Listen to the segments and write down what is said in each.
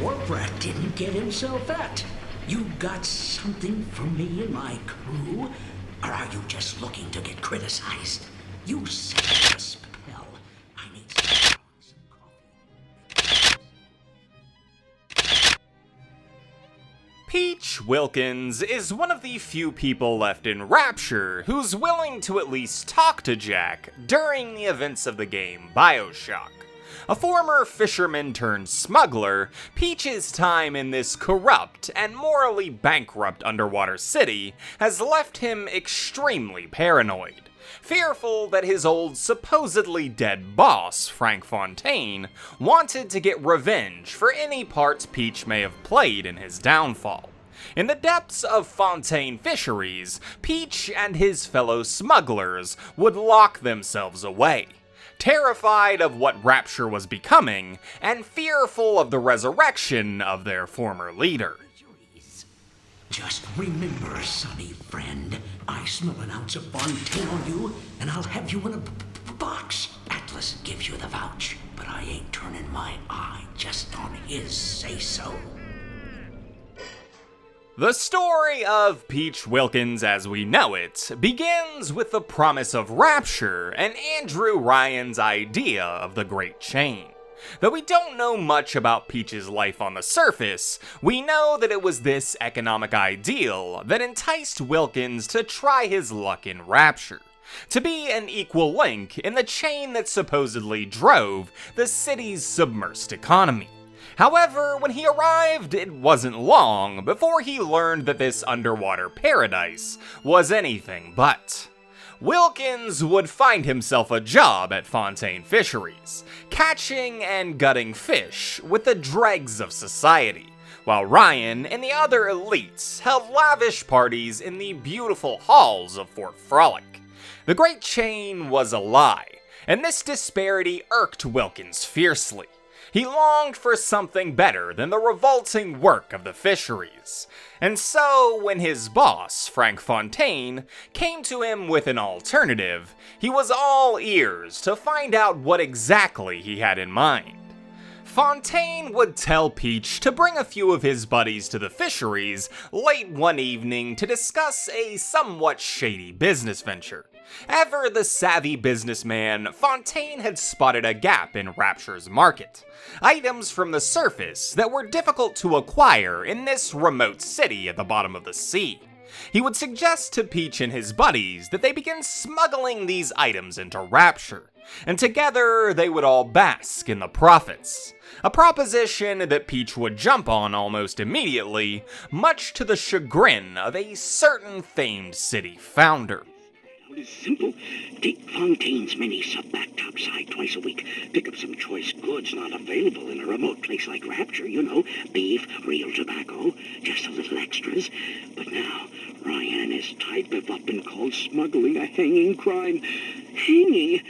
Warprat didn't get himself at. You got something for me and my crew? Or are you just looking to get criticized? You set a spell. I need some coffee. Peach Wilkins is one of the few people left in Rapture who's willing to at least talk to Jack during the events of the game BioShock. A former fisherman turned smuggler, Peach's time in this corrupt and morally bankrupt underwater city has left him extremely paranoid, fearful that his old supposedly dead boss, Frank Fontaine, wanted to get revenge for any part Peach may have played in his downfall. In the depths of Fontaine Fisheries, Peach and his fellow smugglers would lock themselves away, terrified of what Rapture was becoming, and fearful of the resurrection of their former leader. Just remember, sonny friend, I smell an ounce of Fontaine on you, and I'll have you in a box. Atlas gives you the vouch, but I ain't turning my eye just on his say-so. The story of Peach Wilkins as we know it begins with the promise of Rapture and Andrew Ryan's idea of the Great Chain. Though we don't know much about Peach's life on the surface, we know that it was this economic ideal that enticed Wilkins to try his luck in Rapture, to be an equal link in the chain that supposedly drove the city's submersed economy. However, when he arrived, it wasn't long before he learned that this underwater paradise was anything but. Wilkins would find himself a job at Fontaine Fisheries, catching and gutting fish with the dregs of society, while Ryan and the other elites held lavish parties in the beautiful halls of Fort Frolic. The Great Chain was a lie, and this disparity irked Wilkins fiercely. He longed for something better than the revolting work of the fisheries. And so, when his boss, Frank Fontaine, came to him with an alternative, he was all ears to find out what exactly he had in mind. Fontaine would tell Peach to bring a few of his buddies to the fisheries late one evening to discuss a somewhat shady business venture. Ever the savvy businessman, Fontaine had spotted a gap in Rapture's market. Items from the surface that were difficult to acquire in this remote city at the bottom of the sea. He would suggest to Peach and his buddies that they begin smuggling these items into Rapture, and together they would all bask in the profits. A proposition that Peach would jump on almost immediately, much to the chagrin of a certain famed city founder. It's simple. Take Fontaine's mini sub back topside twice a week. Pick up some choice goods not available in a remote place like Rapture, you know. Beef, real tobacco, just a little extras. But now, Ryan and his type have up and called smuggling a hanging crime. Hanging?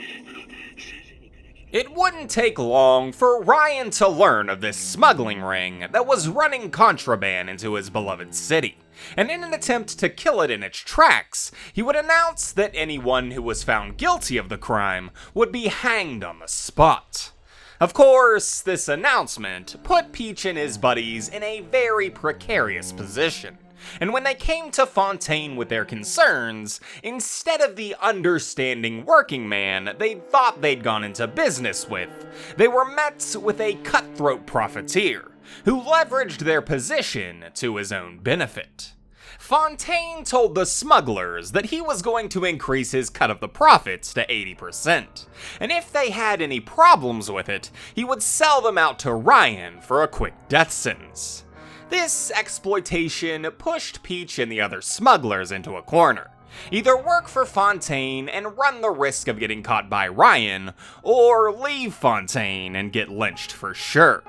It wouldn't take long for Ryan to learn of this smuggling ring that was running contraband into his beloved city, and in an attempt to kill it in its tracks, he would announce that anyone who was found guilty of the crime would be hanged on the spot. Of course, this announcement put Peach and his buddies in a very precarious position. And when they came to Fontaine with their concerns, instead of the understanding working man they thought they'd gone into business with, they were met with a cutthroat profiteer, who leveraged their position to his own benefit. Fontaine told the smugglers that he was going to increase his cut of the profits to 80%, and if they had any problems with it, he would sell them out to Ryan for a quick death sentence. This exploitation pushed Peach and the other smugglers into a corner. Either work for Fontaine and run the risk of getting caught by Ryan, or leave Fontaine and get lynched for sure.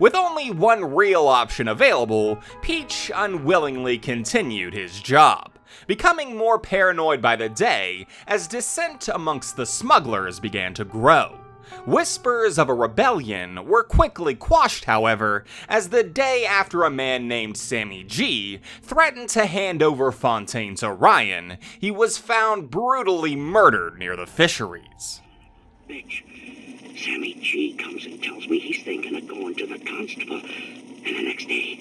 With only one real option available, Peach unwillingly continued his job, becoming more paranoid by the day as dissent amongst the smugglers began to grow. Whispers of a rebellion were quickly quashed, however, as the day after a man named Sammy G threatened to hand over Fontaine to Ryan, he was found brutally murdered near the fisheries. Bitch. Sammy G comes and tells me he's thinking of going to the constable. And the next day,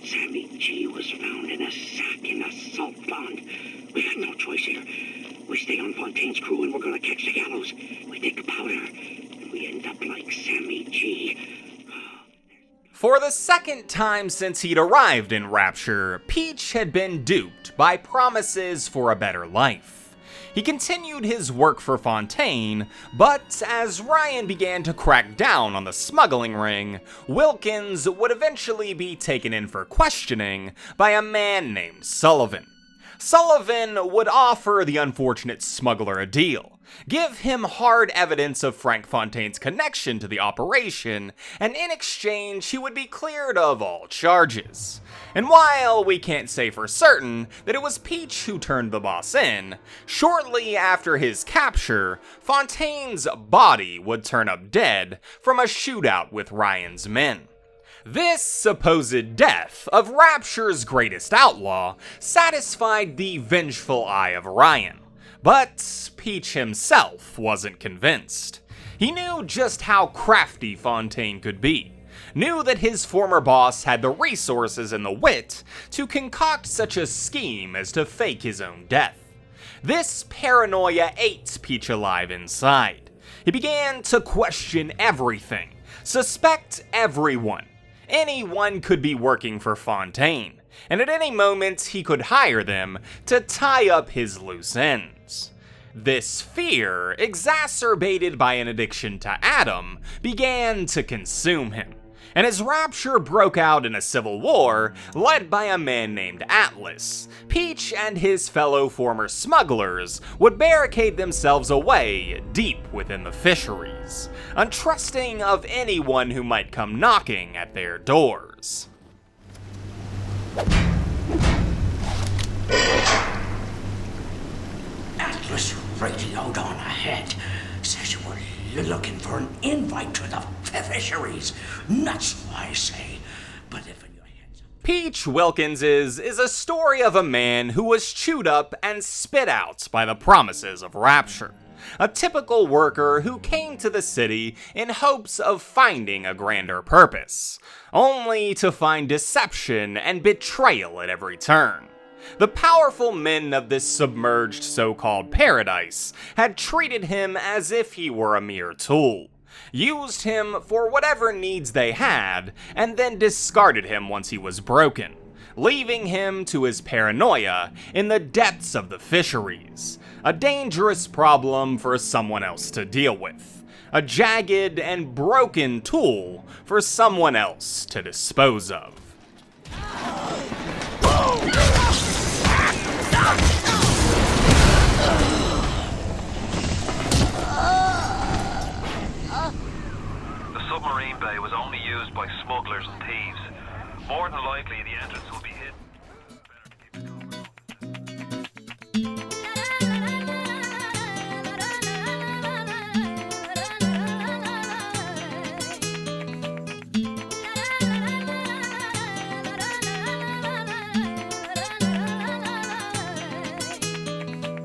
Sammy G was found in a sack in a salt pond. We had no choice here. We stay on Fontaine's crew and we're gonna catch the gallows. We take powder, and we end up like Sammy G. For the second time since he'd arrived in Rapture, Peach had been duped by promises for a better life. He continued his work for Fontaine, but as Ryan began to crack down on the smuggling ring, Wilkins would eventually be taken in for questioning by a man named Sullivan. Sullivan would offer the unfortunate smuggler a deal, give him hard evidence of Frank Fontaine's connection to the operation, and in exchange he would be cleared of all charges. And while we can't say for certain that it was Peach who turned the boss in, shortly after his capture, Fontaine's body would turn up dead from a shootout with Ryan's men. This supposed death of Rapture's greatest outlaw satisfied the vengeful eye of Ryan, but Peach himself wasn't convinced. He knew just how crafty Fontaine could be, knew that his former boss had the resources and the wit to concoct such a scheme as to fake his own death. This paranoia ate Peach alive inside. He began to question everything, suspect everyone. Anyone could be working for Fontaine, and at any moment he could hire them to tie up his loose ends. This fear, exacerbated by an addiction to Adam, began to consume him, and as Rapture broke out in a civil war led by a man named Atlas, Peach and his fellow former smugglers would barricade themselves away deep within the fisheries, untrusting of anyone who might come knocking at their doors. Atlas radioed on ahead. Says you were looking for an invite to the fisheries. Nuts, I say. But if in your head's up. Peach Wilkins is a story of a man who was chewed up and spit out by the promises of Rapture. A typical worker who came to the city in hopes of finding a grander purpose, only to find deception and betrayal at every turn. The powerful men of this submerged so-called paradise had treated him as if he were a mere tool, used him for whatever needs they had, and then discarded him once he was broken, leaving him to his paranoia in the depths of the fisheries, a dangerous problem for someone else to deal with, a jagged and broken tool for someone else to dispose of. The submarine bay was only used by smugglers and thieves. More than likely, the entrance will be hidden.